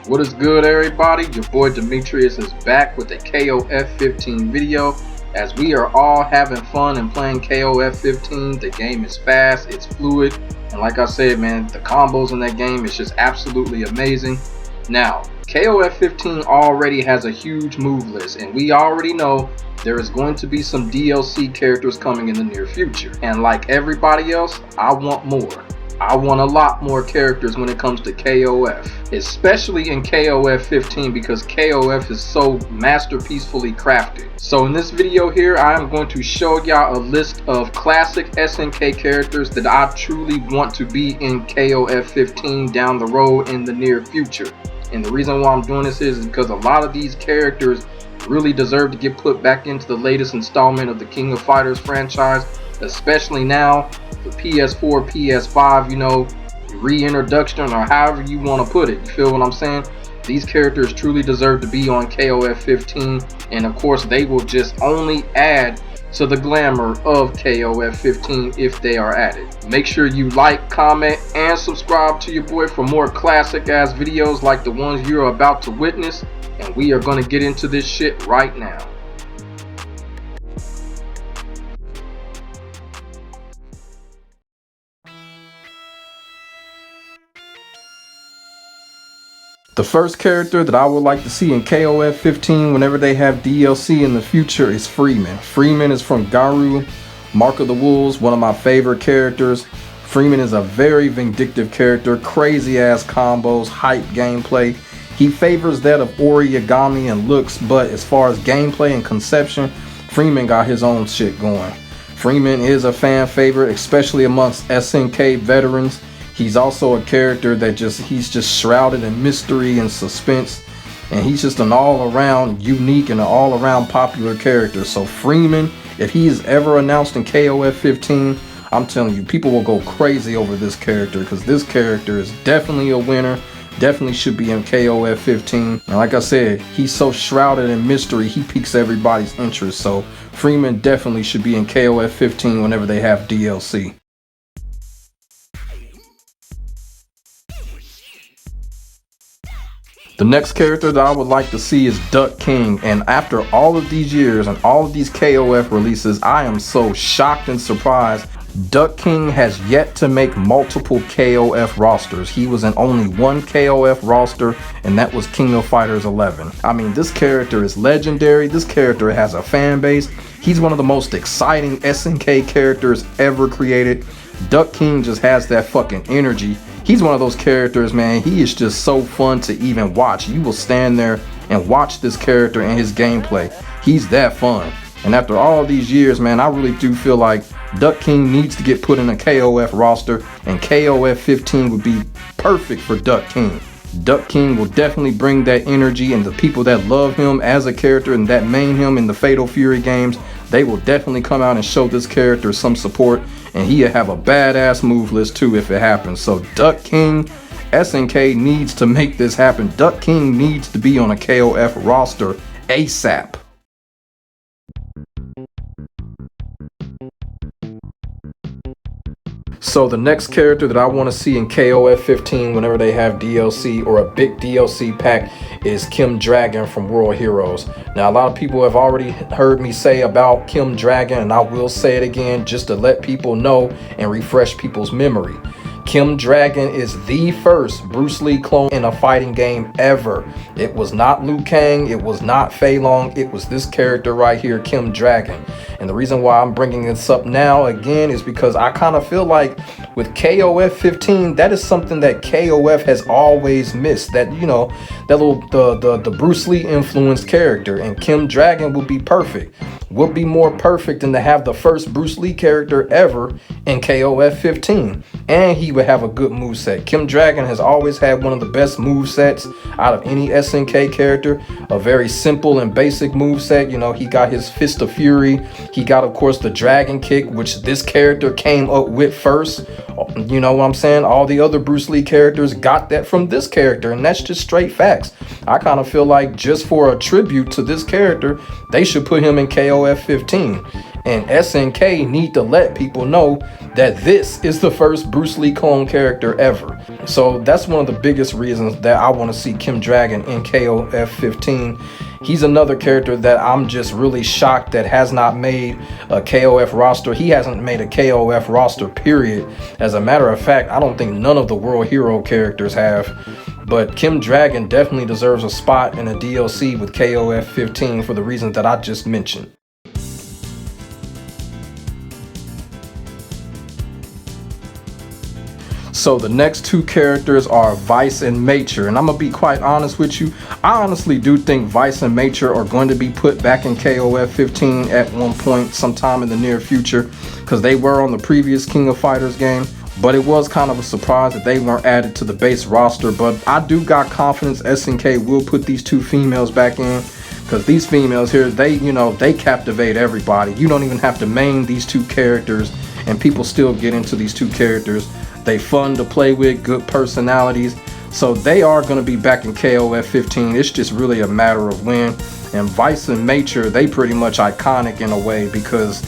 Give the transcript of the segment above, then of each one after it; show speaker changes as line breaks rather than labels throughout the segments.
What is good, everybody? Your boy Demetrius is back with a KOF 15 video. As we are all having fun and playing KOF 15, the game is fast, it's fluid, and like I said, man, the combos in that game is just absolutely amazing. Now, KOF 15 already has a huge move list, and we already know there is going to be some DLC characters coming in the near future. And like everybody else, I want more. I want a lot more characters when it comes to KOF, especially in KOF 15 because KOF is so masterpiecefully crafted. So in this video here, I am going to show y'all a list of classic SNK characters that I truly want to be in KOF 15 down the road in the near future. And the reason why I'm doing this is because a lot of these characters really deserve to get put back into the latest installment of the King of Fighters franchise, especially now the PS4, PS5, you know, reintroduction or however you want to put it. You feel what I'm saying? These characters truly deserve to be on KOF 15, and of course they will just only add to the glamour of KOF 15 if they are added. Make sure you like, comment, and subscribe to your boy for more classic ass videos like the ones you're about to witness, and we are going to get into this shit right now. The first character that I would like to see in KOF 15 whenever they have DLC in the future is Freeman. Freeman is from Garou, Mark of the Wolves, one of my favorite characters. Freeman is a very vindictive character, crazy ass combos, hype gameplay. He favors that of Origami and looks, but as far as gameplay and conception, Freeman got his own shit going. Freeman is a fan favorite, especially amongst SNK veterans. He's also a character that he's just shrouded in mystery and suspense, and he's just an all-around unique and an all-around popular character. So Freeman, if he is ever announced in KOF 15, I'm telling you, people will go crazy over this character because this character is definitely a winner, definitely should be in KOF 15. And like I said, he's so shrouded in mystery, he piques everybody's interest. So Freeman definitely should be in KOF 15 whenever they have DLC. The next character that I would like to see is Duck King, and after all of these years and all of these KOF releases, I am so shocked and surprised. Duck King has yet to make multiple KOF rosters. He was in only one KOF roster, and that was King of Fighters 11. I mean, this character is legendary. This character has a fan base. He's one of the most exciting SNK characters ever created. Duck King just has that fucking energy. He's one of those characters, man, he is just so fun to even watch. You will stand there and watch this character and his gameplay. He's that fun. And after all these years, man, I really do feel like Duck King needs to get put in a KOF roster, and KOF 15 would be perfect for Duck King. Duck King will definitely bring that energy, and the people that love him as a character and that main him in the Fatal Fury games, they will definitely come out and show this character some support, and he'll have a badass move list too if it happens. So Duck King, SNK needs to make this happen. Duck King needs to be on a KOF roster ASAP. So the next character that I want to see in KOF 15 whenever they have DLC or a big DLC pack is Kim Dragon from World Heroes. Now, a lot of people have already heard me say about Kim Dragon, and I will say it again just to let people know and refresh people's memory. Kim Dragon is the first Bruce Lee clone in a fighting game ever. It was not Liu Kang, it was not Fei Long, it was this character right here, Kim Dragon. And the reason why I'm bringing this up now again is because I kind of feel like with KOF 15, that is something that KOF has always missed. That, you know, that little the Bruce Lee influenced character, and Kim Dragon would be perfect. Would be more perfect than to have the first Bruce Lee character ever in KOF 15, and he would have a good moveset. Kim Dragon has always had one of the best movesets out of any SNK character. A very simple and basic moveset. You know, he got his Fist of Fury. He got, of course, the Dragon Kick, which this character came up with first. You know what I'm saying? All the other Bruce Lee characters got that from this character, and that's just straight facts. I kind of feel like just for a tribute to this character, they should put him in KOF 15. And SNK need to let people know that this is the first Bruce Lee clone character ever. So that's one of the biggest reasons that I want to see Kim Dragon in KOF 15. He's another character that I'm just really shocked that has not made a KOF roster. He hasn't made a KOF roster, period. As a matter of fact, I don't think none of the World Hero characters have. But Kim Dragon definitely deserves a spot in a DLC with KOF 15 for the reasons that I just mentioned. So the next two characters are Vice and Mature, and I'm gonna be quite honest with you. I honestly do think Vice and Mature are going to be put back in KOF 15 at one point sometime in the near future, because they were on the previous King of Fighters game. But it was kind of a surprise that they weren't added to the base roster. But I do got confidence SNK will put these two females back in, because these females here, they captivate everybody. You don't even have to main these two characters and people still get into these two characters. They fun to play with, good personalities. So they are going to be back in KOF 15. It's just really a matter of when. And Vice and Mature, they pretty much iconic in a way, because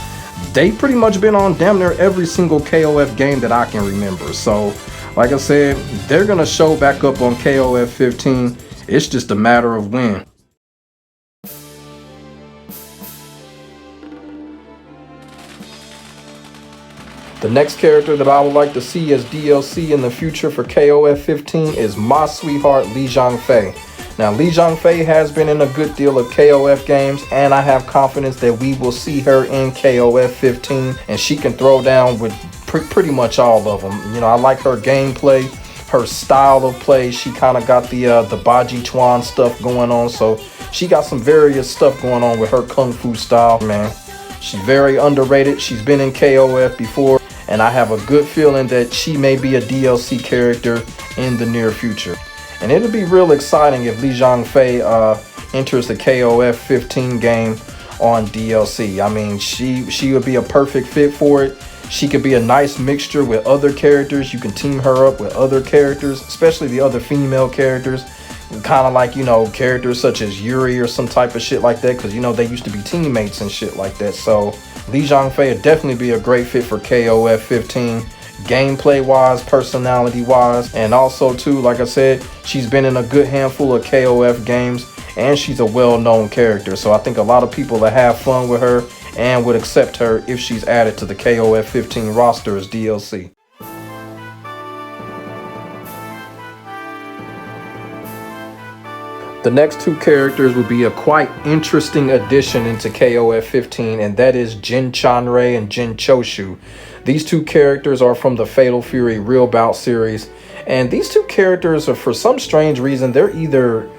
they pretty much been on damn near every single KOF game that I can remember. So like I said, they're going to show back up on KOF 15. It's just a matter of when. The next character that I would like to see as DLC in the future for KOF 15 is my sweetheart Xiangfei. Now Xiangfei has been in a good deal of KOF games, and I have confidence that we will see her in KOF 15, and she can throw down with pretty much all of them. You know, I like her gameplay, her style of play. She kind of got the Baji Chuan stuff going on, so she got some various stuff going on with her kung fu style, man. She's very underrated. She's been in KOF before, and I have a good feeling that she may be a DLC character in the near future. And it'll be real exciting if Xiangfei enters the KOF 15 game on DLC. I mean, she would be a perfect fit for it. She could be a nice mixture with other characters. You can team her up with other characters, especially the other female characters. Kind of like, characters such as Yuri or some type of shit like that, because, they used to be teammates and shit like that. So Xiangfei would definitely be a great fit for KOF 15. Gameplay wise, personality wise, and also too, like I said, she's been in a good handful of KOF games, and she's a well-known character. So I think a lot of people will have fun with her and would accept her if she's added to the KOF 15 roster as DLC. The next two characters would be a quite interesting addition into KOF 15, and that is Jin Chonrei and Jin Chonshu. These two characters are from the Fatal Fury Real Bout series, and these two characters are, for some strange reason, they're either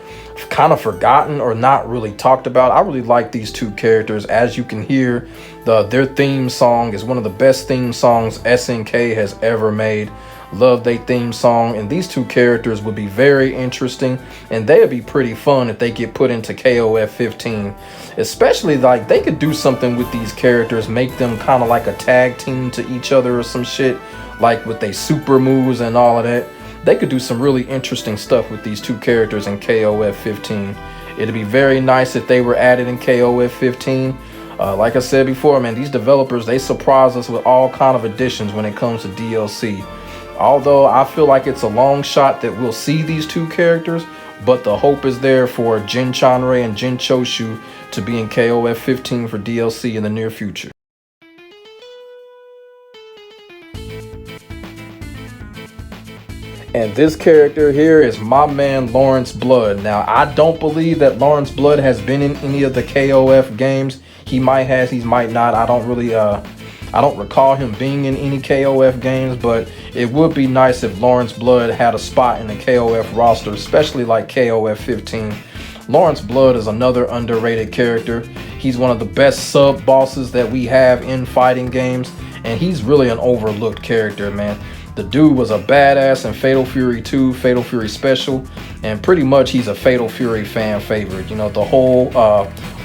kind of forgotten or not really talked about. I really like these two characters. As you can hear, their theme song is one of the best theme songs SNK has ever made. Love their theme song, and these two characters would be very interesting, and they would be pretty fun if they get put into KOF 15. Especially, like, they could do something with these characters, make them kind of like a tag team to each other or some shit, like with their super moves and all of that. They could do some really interesting stuff with these two characters in KOF 15. It'd be very nice if they were added in KOF 15. Like I said before, man, these developers, they surprise us with all kind of additions when it comes to DLC. Although I feel like it's a long shot that we'll see these two characters, but the hope is there for Jin Chonrei and Jin Chonshu to be in KOF 15 for DLC in the near future. And this character here is my man Laurence Blood. Now, I don't believe that Laurence Blood has been in any of the KOF games. He might have, he might not. I don't recall him being in any KOF games, but it would be nice if Laurence Blood had a spot in the KOF roster, especially like KOF 15. Laurence Blood is another underrated character. He's one of the best sub bosses that we have in fighting games, and he's really an overlooked character, man. The dude was a badass in Fatal Fury 2, Fatal Fury Special, and pretty much he's a Fatal Fury fan favorite. The whole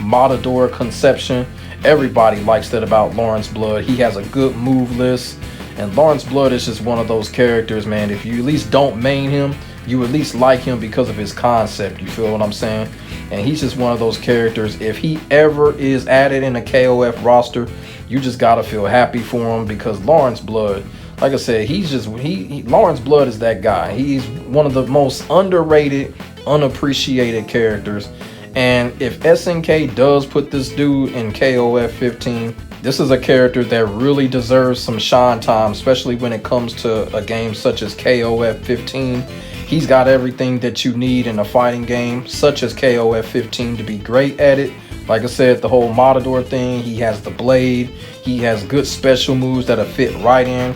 Matador conception, everybody likes that about Laurence Blood. He has a good move list, and Laurence Blood is just one of those characters, man. If you at least don't main him, you at least like him because of his concept. You feel what I'm saying? And he's just one of those characters. If he ever is added in a KOF roster, you just gotta feel happy for him, because Laurence Blood, like I said, Laurence Blood is that guy. He's one of the most underrated, unappreciated characters. And if SNK does put this dude in KOF 15, this is a character that really deserves some shine time, especially when it comes to a game such as KOF 15. He's got everything that you need in a fighting game such as KOF 15 to be great at it. Like I said, the whole Matador thing, he has the blade, he has good special moves that'll fit right in.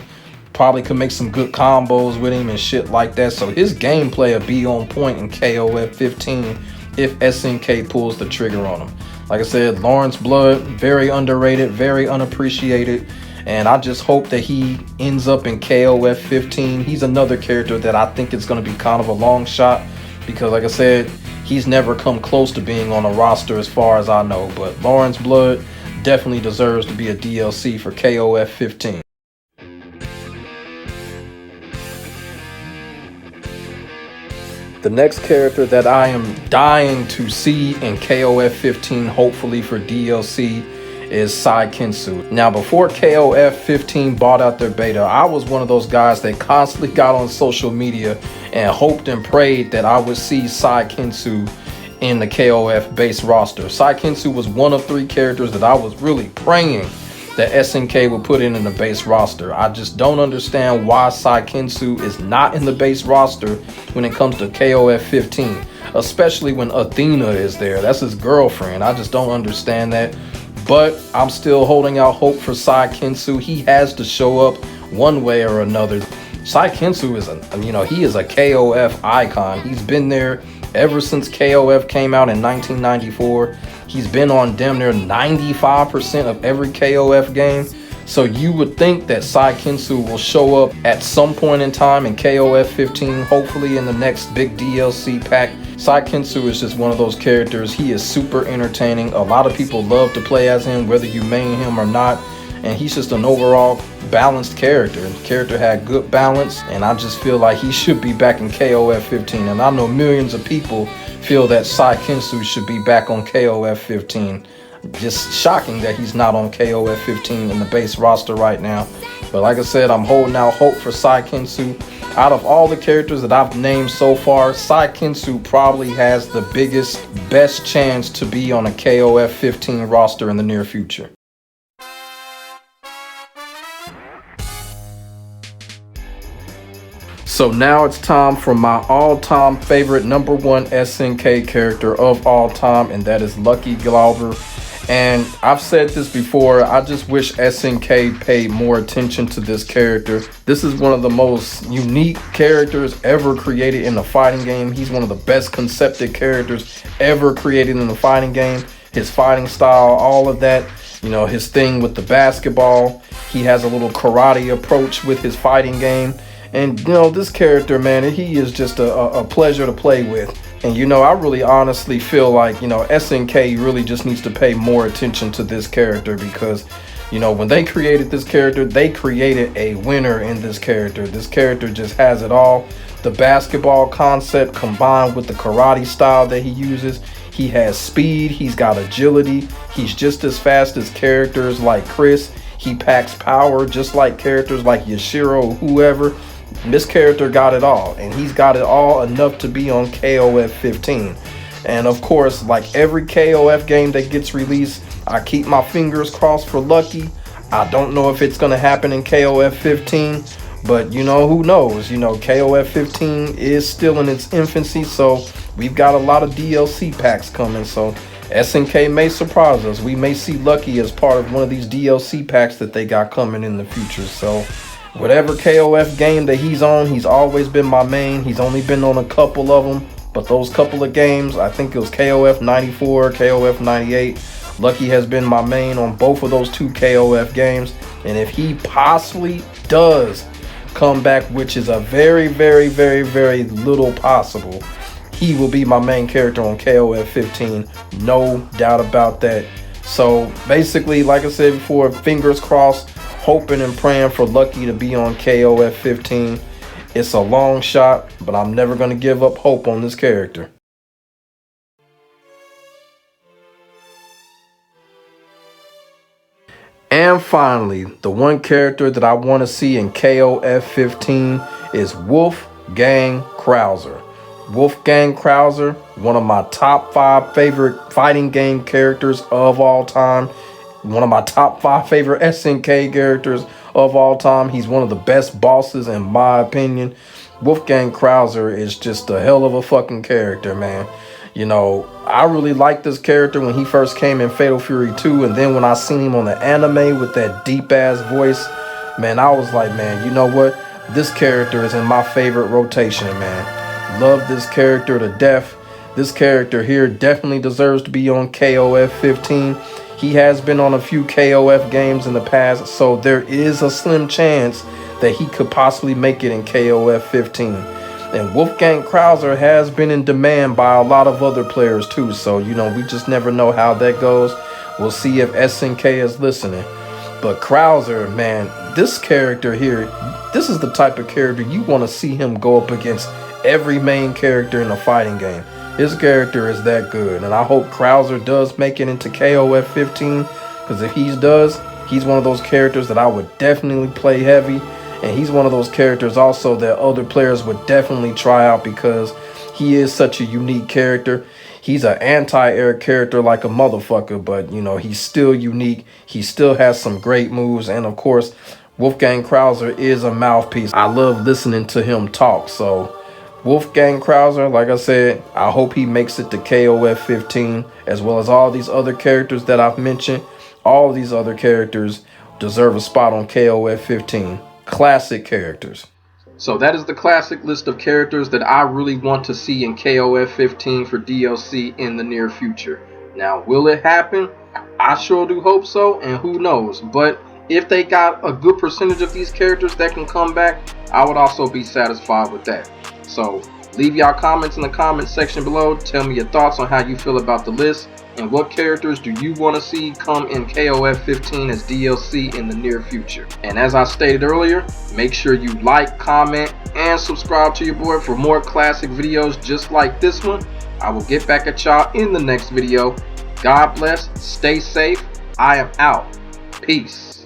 Probably could make some good combos with him and shit like that. So his gameplay will be on point in KOF 15 if SNK pulls the trigger on him. Like I said, Laurence Blood, very underrated, very unappreciated, and I just hope that he ends up in KOF 15. He's another character that I think is going to be kind of a long shot, because like I said, he's never come close to being on a roster as far as I know. But Laurence Blood definitely deserves to be a DLC for KOF 15. The next character that I am dying to see in KOF 15, hopefully for DLC, is Sie Kensou. Now, before KOF 15 bought out their beta, I was one of those guys that constantly got on social media and hoped and prayed that I would see Sie Kensou in the KOF base roster. Sie Kensou was one of 3 characters that I was really praying that SNK would put in the base roster. I just don't understand why Sie Kensou is not in the base roster when it comes to KOF 15, especially when Athena is there. That's his girlfriend. I just don't understand that. But I'm still holding out hope for Sie Kensou. He has to show up one way or another. Sie Kensou is he is a KOF icon. He's been there ever since KOF came out in 1994. He's been on damn near 95% of every KOF game. So you would think that Sie Kensou will show up at some point in time in KOF 15, hopefully in the next big DLC pack. Sie Kensou is just one of those characters. He is super entertaining. A lot of people love to play as him, whether you main him or not. And he's just an overall balanced character. The character had good balance, and I just feel like he should be back in KOF 15. And I know millions of people feel that Sie Kensou should be back on KOF 15. Just shocking that he's not on KOF 15 in the base roster right now. But like I said, I'm holding out hope for Sie Kensou. Out of all the characters that I've named so far, Sie Kensou probably has the best chance to be on a KOF 15 roster in the near future. So now it's time for my all-time favorite #1 SNK character of all time, and that is Lucky Glauber. And I've said this before, I just wish SNK paid more attention to this character. This is one of the most unique characters ever created in a fighting game. He's one of the best concepted characters ever created in a fighting game. His fighting style, all of that, his thing with the basketball. He has a little karate approach with his fighting game. And this character, man, he is just a pleasure to play with. And I really honestly feel like SNK really just needs to pay more attention to this character, because when they created this character, they created a winner in this character. This character just has it all. The basketball concept combined with the karate style that he uses. He has speed, he's got agility, he's just as fast as characters like Chris. He packs power just like characters like Yashiro or whoever. This character got it all, and he's got it all enough to be on KOF 15. And of course, like every KOF game that gets released, I keep my fingers crossed for Lucky. I don't know if it's going to happen in KOF 15, but who knows? KOF 15 is still in its infancy, so we've got a lot of DLC packs coming, so SNK may surprise us. We may see Lucky as part of one of these DLC packs that they got coming in the future. So whatever KOF game that he's on, he's always been my main. He's only been on a couple of them, but those couple of games, I think it was KOF 94, KOF 98, Lucky has been my main on both of those 2 KOF games. And if he possibly does come back, which is a very, very, very, very little possible, he will be my main character on KOF 15, no doubt about that. So basically, like I said before, fingers crossed, hoping and praying for Lucky to be on KOF 15. It's a long shot, but I'm never going to give up hope on this character. And finally, the one character that I want to see in KOF 15 is Wolfgang Krauser. Wolfgang Krauser, one of my top 5 favorite fighting game characters of all time. One of my top 5 favorite SNK characters of all time. He's one of the best bosses in my opinion. Wolfgang Krauser is just a hell of a fucking character, man. You know, I really liked this character when he first came in Fatal Fury 2, and then when I seen him on the anime with that deep-ass voice, man, I was like, man, you know what? This character is in my favorite rotation, man. Love this character to death. This character here definitely deserves to be on KOF 15. He has been on a few KOF games in the past, so there is a slim chance that he could possibly make it in KOF 15. And Wolfgang Krauser has been in demand by a lot of other players too, so you know, we just never know how that goes. We'll see if SNK is listening. But Krauser, man, this character here, this is the type of character you want to see him go up against every main character in a fighting game. His character is that good, and I hope Krauser does make it into KOF 15, because if he does, he's one of those characters that I would definitely play heavy. And he's one of those characters also that other players would definitely try out because he is such a unique character. He's an anti-air character like a motherfucker, but you know, he's still unique. He still has some great moves. And of course, Wolfgang Krauser is a mouthpiece. I love listening to him talk. So Wolfgang Krauser, like I said, I hope he makes it to KOF 15, as well as all these other characters that I've mentioned. All these other characters deserve a spot on KOF 15. Classic characters. So that is the classic list of characters that I really want to see in KOF 15 for DLC in the near future. Now, will it happen? I sure do hope so, and who knows. But if they got a good percentage of these characters that can come back, I would also be satisfied with that. So leave y'all comments in the comment section below. Tell me your thoughts on how you feel about the list, and what characters do you want to see come in KOF 15 as DLC in the near future. And as I stated earlier, make sure you like, comment, and subscribe to your boy for more classic videos just like this one. I will get back at y'all in the next video. God bless, stay safe, I am out. Peace.